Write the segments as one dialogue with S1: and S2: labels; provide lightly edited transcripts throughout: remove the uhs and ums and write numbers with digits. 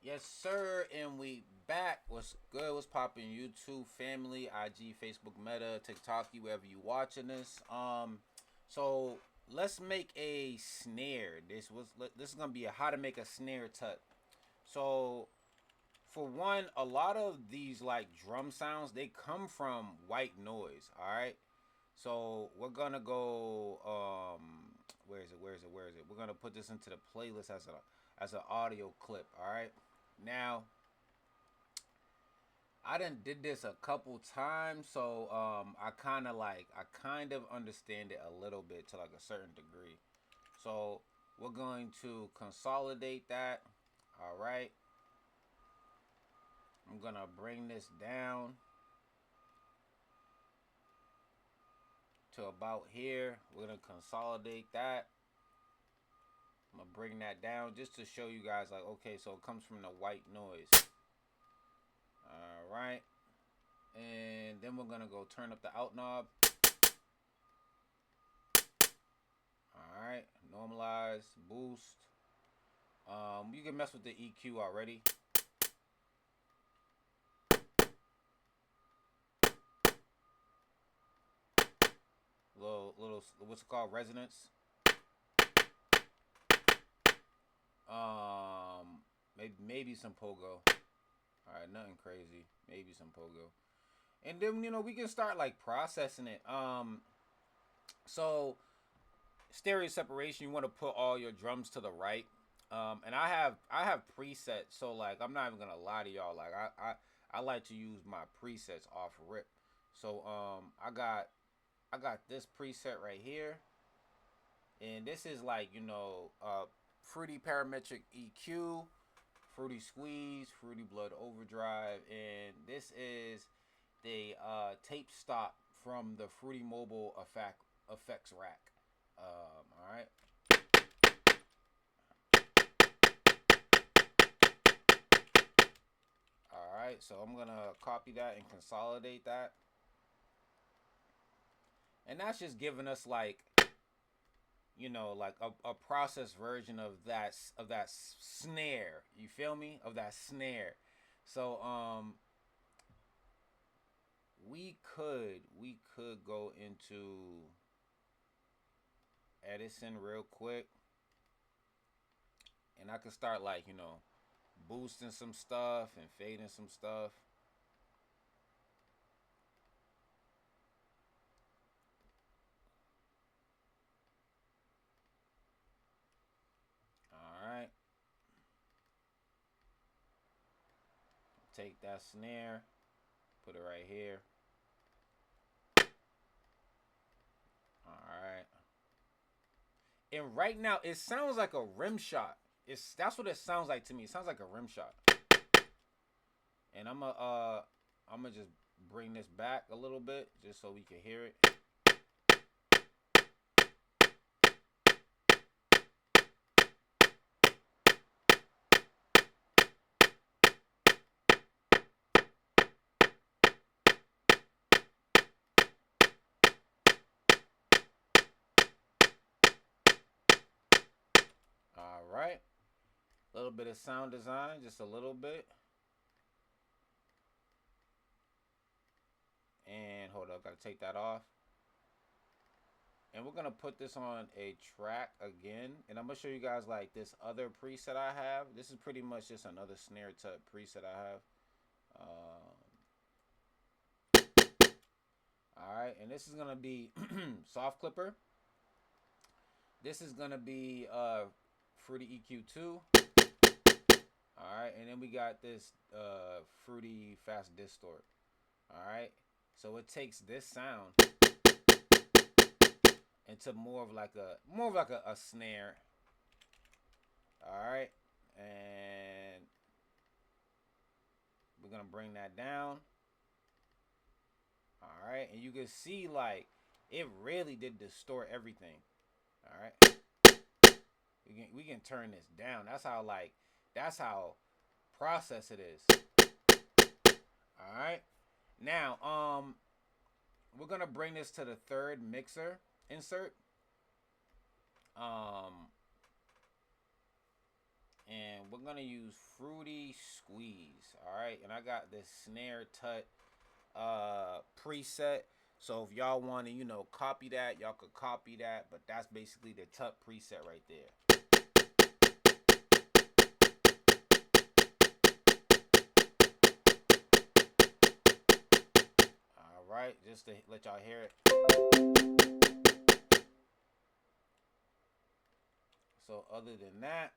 S1: Yes, sir, and we back. What's good? What's popping? YouTube family, IG, Facebook, Meta, TikTok, wherever you watching this. So let's make a snare. This is gonna be a how to make a snare tut. So for one, a lot of these like drum sounds they come from white noise. All right. So we're gonna go. Where is it? Where is it? Where is it? We're gonna put this into the playlist as an audio clip. All right. Now I done did this a couple times, so I kind of understand it a little bit to like a certain degree. So we're going to consolidate that. All right. I'm gonna bring this down to about here. We're gonna consolidate that. I'm gonna bring that down just to show you guys like okay, so it comes from the white noise. All right. And then we're gonna go turn up the out knob. All right, normalize, boost. You can mess with the EQ already. Little, what's it called? Resonance. Maybe some pogo. All right, nothing crazy. Maybe some pogo. And then we can start like processing it. So stereo separation. You want to put all your drums to the right. And I have presets. So like I'm not even gonna lie to y'all. Like I like to use my presets off rip. So I got this preset right here, and this is like Fruity Parametric EQ, Fruity Squeeze, Fruity Blood Overdrive, and this is the tape stop from the Fruity Mobile effects rack. All right. All right, so I'm gonna copy that and consolidate that, and that's just giving us like like a processed version of that snare. You feel me? Of that snare. So we could go into Edison real quick, and I could start like boosting some stuff and fading some stuff. All right, take that snare, put it right here. All right, and right now it sounds like a rim shot. That's what it sounds like to me. It sounds like a rim shot. And I'm gonna just bring this back a little bit just so we can hear it. All right, a little bit of sound design, just a little bit. And hold up, gotta take that off. And we're gonna put this on a track again, and I'm gonna show you guys like this other preset I have. This is pretty much just another snare tut preset I have. All right, and this is gonna be soft clipper. This is gonna be Fruity EQ2. All right, and then we got this Fruity Fast Distort. All right, so it takes this sound into more of like a snare. All right, and we're gonna bring that down. All right, and you can see like it really did distort everything. All right, we can turn this down. That's how process it is. All right, now we're gonna bring this to the third mixer insert. Um, And we're gonna use Fruity Squeeze. All right, and I got this snare tut preset. So if y'all want to, copy that, y'all could copy that. But that's basically the tut preset right there. All right, just to let y'all hear it. So other than that,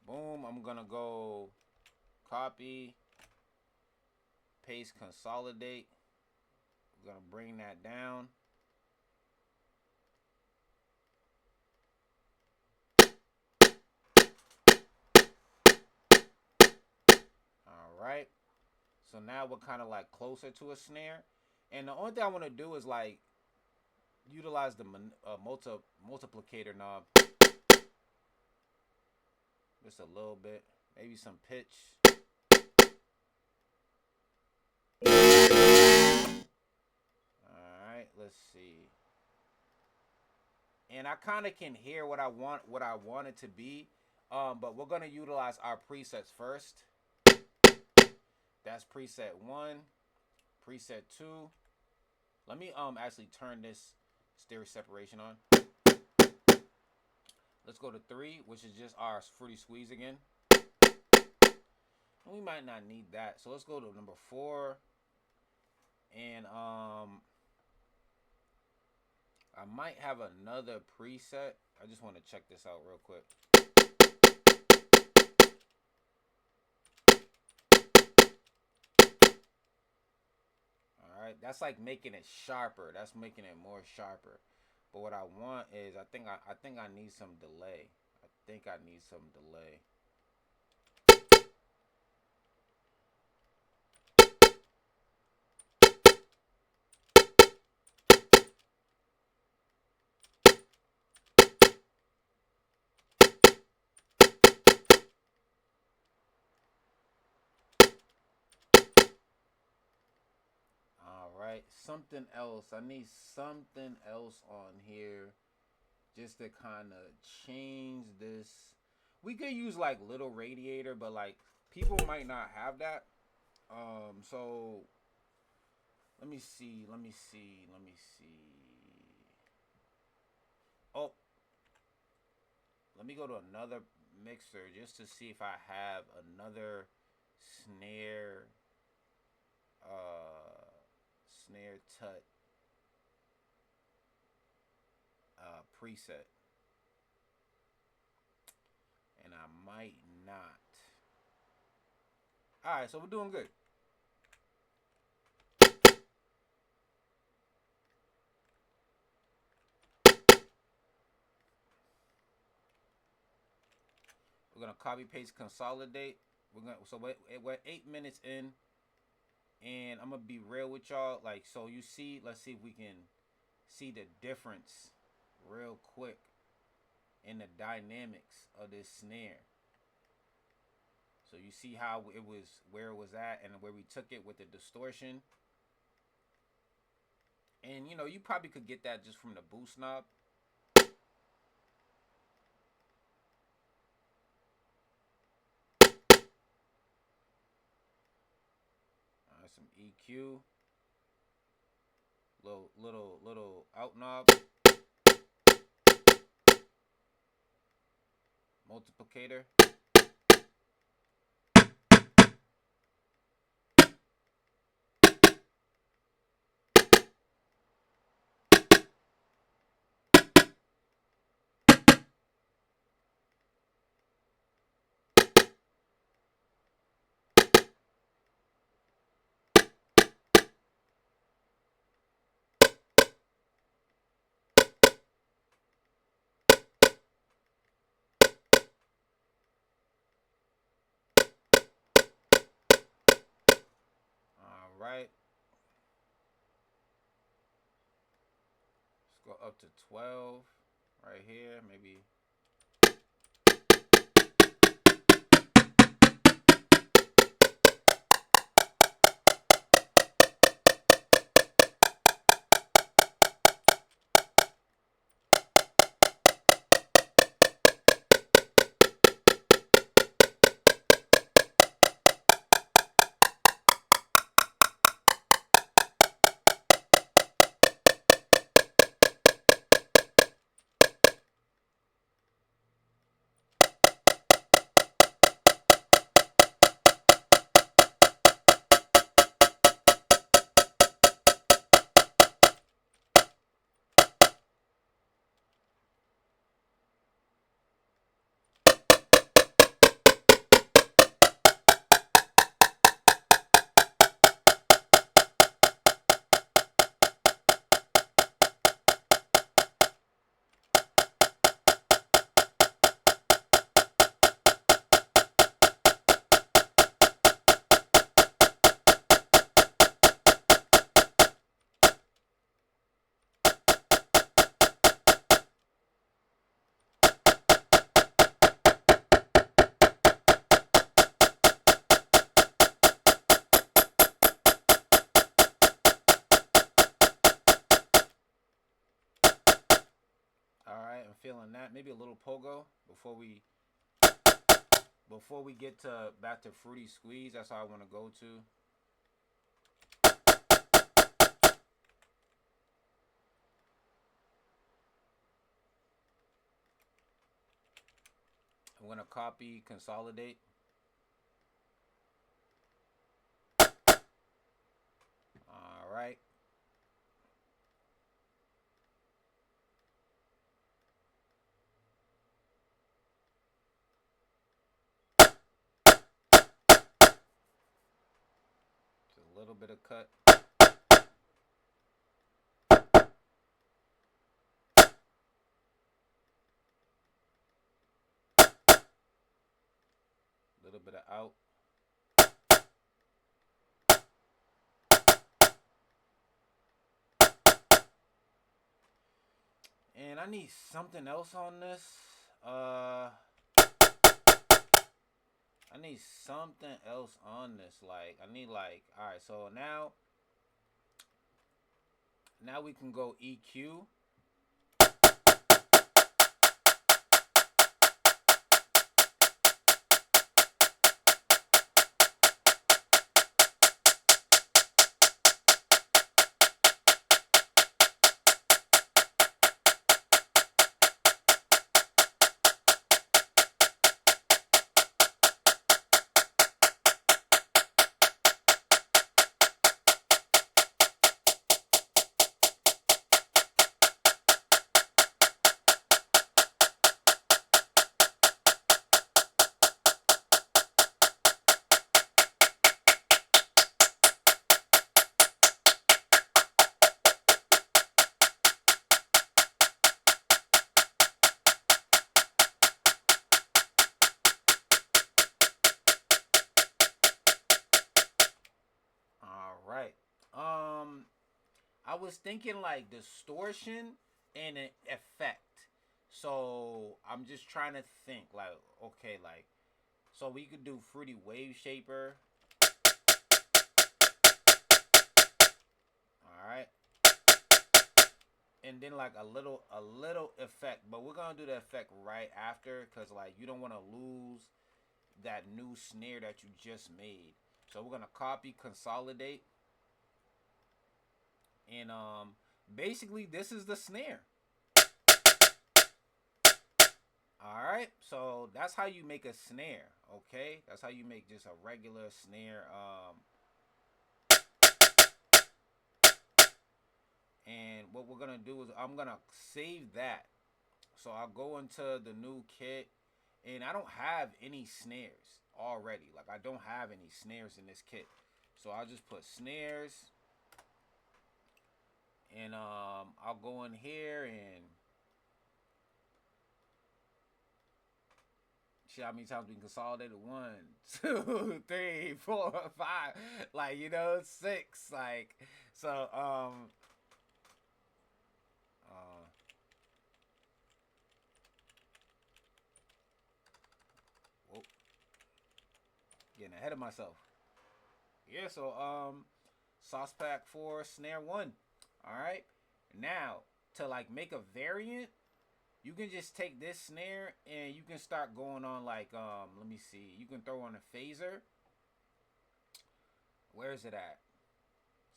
S1: boom, I'm gonna go copy, paste, consolidate. We're gonna bring that down. All right. So now we're kind of like closer to a snare. And the only thing I want to do is like utilize the multiplicator knob just a little bit, maybe some pitch. All right, let's see. And I kind of can hear what I want it to be, but we're gonna utilize our presets first. That's preset 1, preset 2. Let me actually turn this stereo separation on. Let's go to 3, which is just our Fruity Squeeze again. We might not need that, so let's go to number 4. And I might have another preset. I just want to check this out real quick. All right, that's like making it sharper. That's making it more sharper. But what I want is, I think I need some delay. I think I need some delay. All right, something else. I need something else on here just to kind of change this. We could use like little radiator, but like people might not have that. So let me see. Oh, let me go to another mixer just to see if I have another snare snare tut preset. And I might not. Alright, so we're doing good. We're gonna copy, paste, consolidate. We're 8 minutes in, and I'm gonna be real with y'all. Like, so you see, let's see if we can see the difference real quick in the dynamics of this snare. So you see how it was, where it was at, and where we took it with the distortion. And you probably could get that just from the boost knob. Some EQ, little out knob, multiplicator. All right. Let's go up to 12 right here, maybe. maybe a little pogo before we get to back to fruity squeeze. That's how I want to go to. I'm gonna copy, consolidate. All right. Just a little bit of cut. A little bit of out. And I need something else on this. I need something else on this. Like, I need like, all right. So now we can go EQ. All right. I was thinking like distortion and an effect. So I'm just trying to think like, okay, like, so we could do fruity wave shaper. All right. And then like a little effect, but we're gonna do the effect right after, because like you don't want to lose that new snare that you just made. So we're gonna copy, consolidate, and basically this is the snare. All right, so that's how you make a snare. Okay, that's how you make just a regular snare. And what we're gonna do is I'm gonna save that. So I'll go into the new kit, and I don't have any snares already. Like, I don't have any snares in this kit, so I'll just put snares, and I'll go in here and see how many times we can consolidate it. 1, 2, 3, 4, 5, like, 6. Like, so uh whoa, getting ahead of myself. Yeah, so sauce pack 4, snare 1. All right, now to like make a variant, you can just take this snare and you can start going on like let me see, you can throw on a phaser. Where is it at?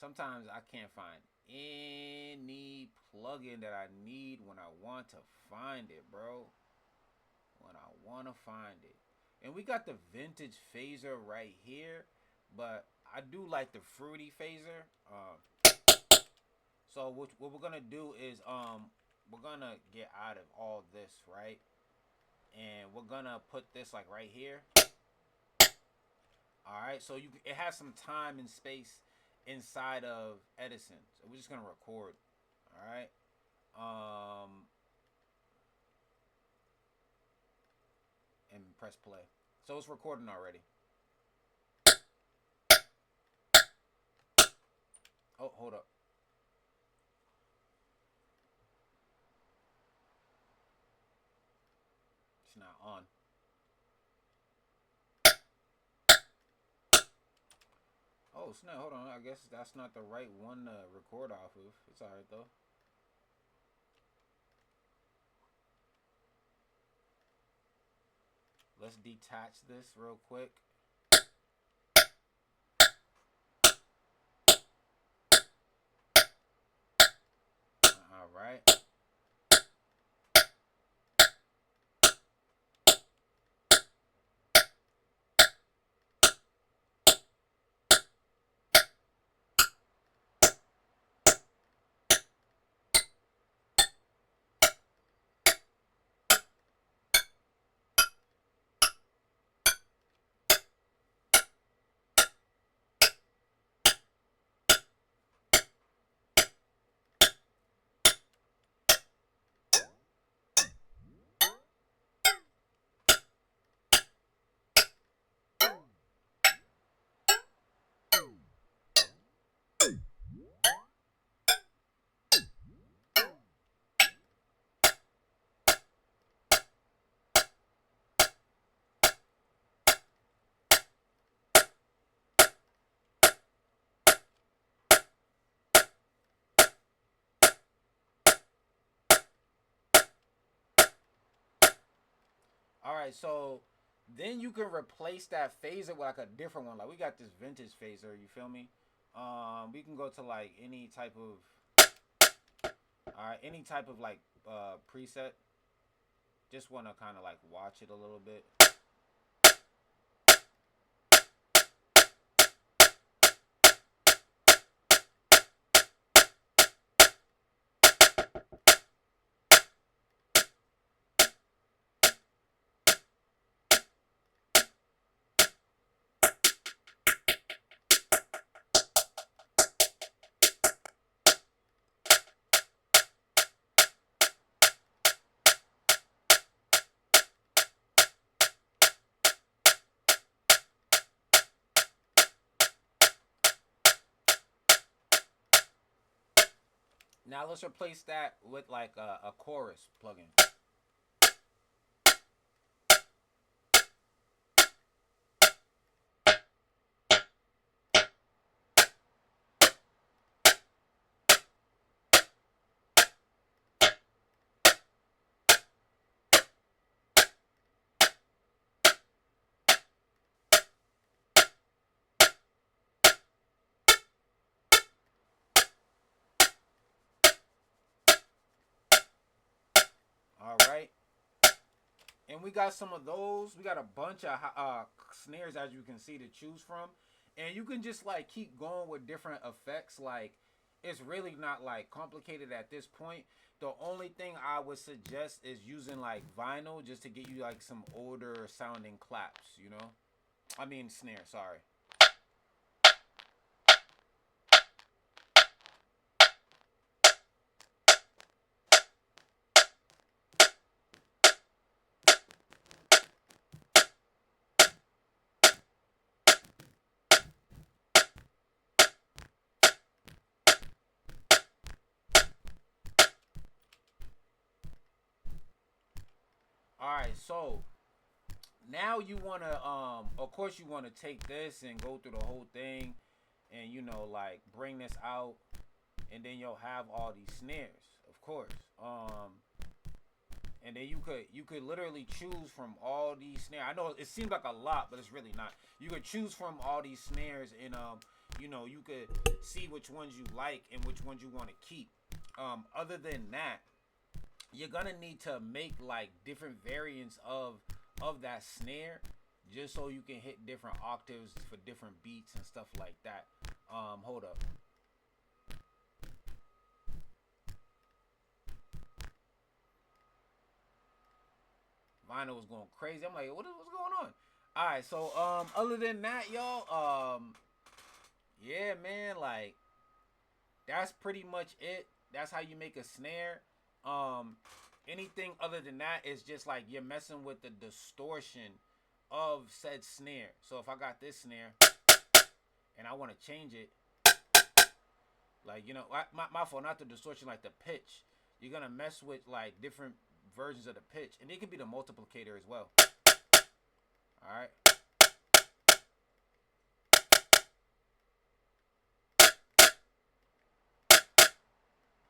S1: Sometimes I can't find any plugin that I need when I want to find it, bro. When I want to find it. And we got the vintage phaser right here, but I do like the fruity phaser. So what we're gonna do is we're gonna get out of all this, right? And we're gonna put this like right here. All right, so it has some time and space inside of Edison. So we're just gonna record. All right. And press play. So it's recording already. Oh, hold up. It's not on. Oh, snap. Hold on. I guess that's not the right one to record off of. It's alright, though. Let's detach this real quick. All right. All right, so then you can replace that phaser with like a different one. Like we got this vintage phaser, you feel me? We can go to like any type of, all right, any type of like preset. Just want to kind of like watch it a little bit. Now let's replace that with like a chorus plugin. All right. And we got some of those. We got a bunch of snares, as you can see, to choose from. And you can just like keep going with different effects. Like it's really not like complicated at this point. The only thing I would suggest is using like vinyl just to get you like some older sounding claps, you know? I mean snare, sorry. Alright, so now you wanna of course you wanna take this and go through the whole thing and you know like bring this out and then you'll have all these snares, of course. And then you could literally choose from all these snares. I know it seems like a lot, but it's really not. You could choose from all these snares, and you know, you could see which ones you like and which ones you want to keep. Other than that, you're gonna need to make like different variants of that snare, just so you can hit different octaves for different beats and stuff like that. Hold up. Vinyl was going crazy. I'm like, what's going on? All right, so other than that, y'all, yeah, man, like that's pretty much it. That's how you make a snare. Um, anything other than that is just like you're messing with the distortion of said snare. So if I got this snare and I want to change it, like you know, my fault, not the distortion, like the pitch. You're gonna mess with like different versions of the pitch, and it could be the multiplicator as well. All right.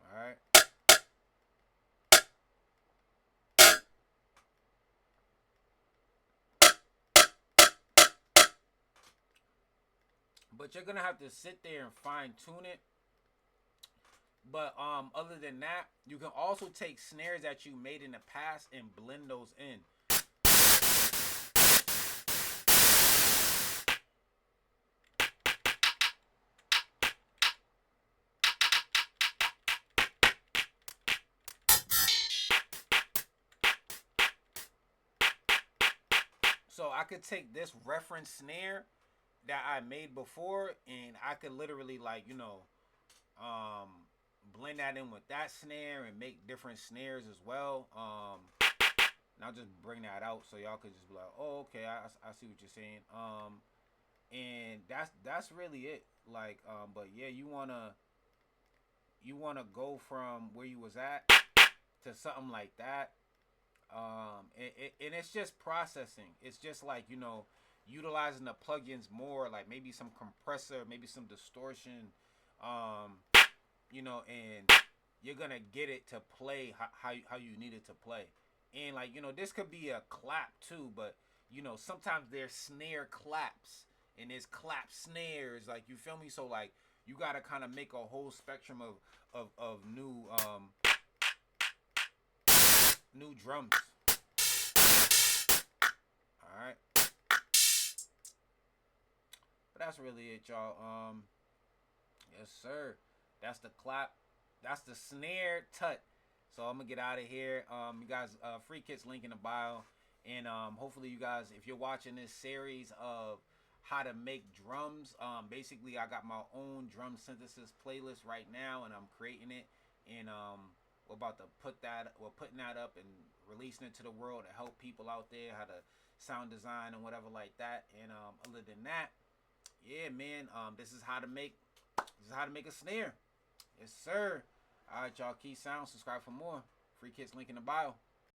S1: All right. but you're gonna have to sit there and fine tune it. But other than that, you can also take snares that you made in the past and blend those in. So I could take this reference snare that I made before, and I could literally, like, um, blend that in with that snare and make different snares as well. And I'll just bring that out so y'all could just be like, oh, okay, I see what you're saying. And that's really it. Like, but yeah, you wanna go from where you was at to something like that. And it's just processing. It's just like, utilizing the plugins more, like maybe some compressor, maybe some distortion, um, and you're gonna get it to play how you need it to play. And like, this could be a clap too, but sometimes there's snare claps and there's clap snares, like, you feel me? So like, you gotta kind of make a whole spectrum of new drums. All right, but that's really it, y'all. Yes, sir. That's the clap. That's the snare tut. So I'm gonna get out of here. You guys, free kits link in the bio, and hopefully you guys, if you're watching this series of how to make drums, basically I got my own drum synthesis playlist right now, and I'm creating it, and we're about to we're putting that up and releasing it to the world to help people out there how to sound design and whatever like that. And other than that, yeah, man, this is how to make a snare. Yes, sir. All right, y'all. KeeSounds. Subscribe for more. Free kits link in the bio.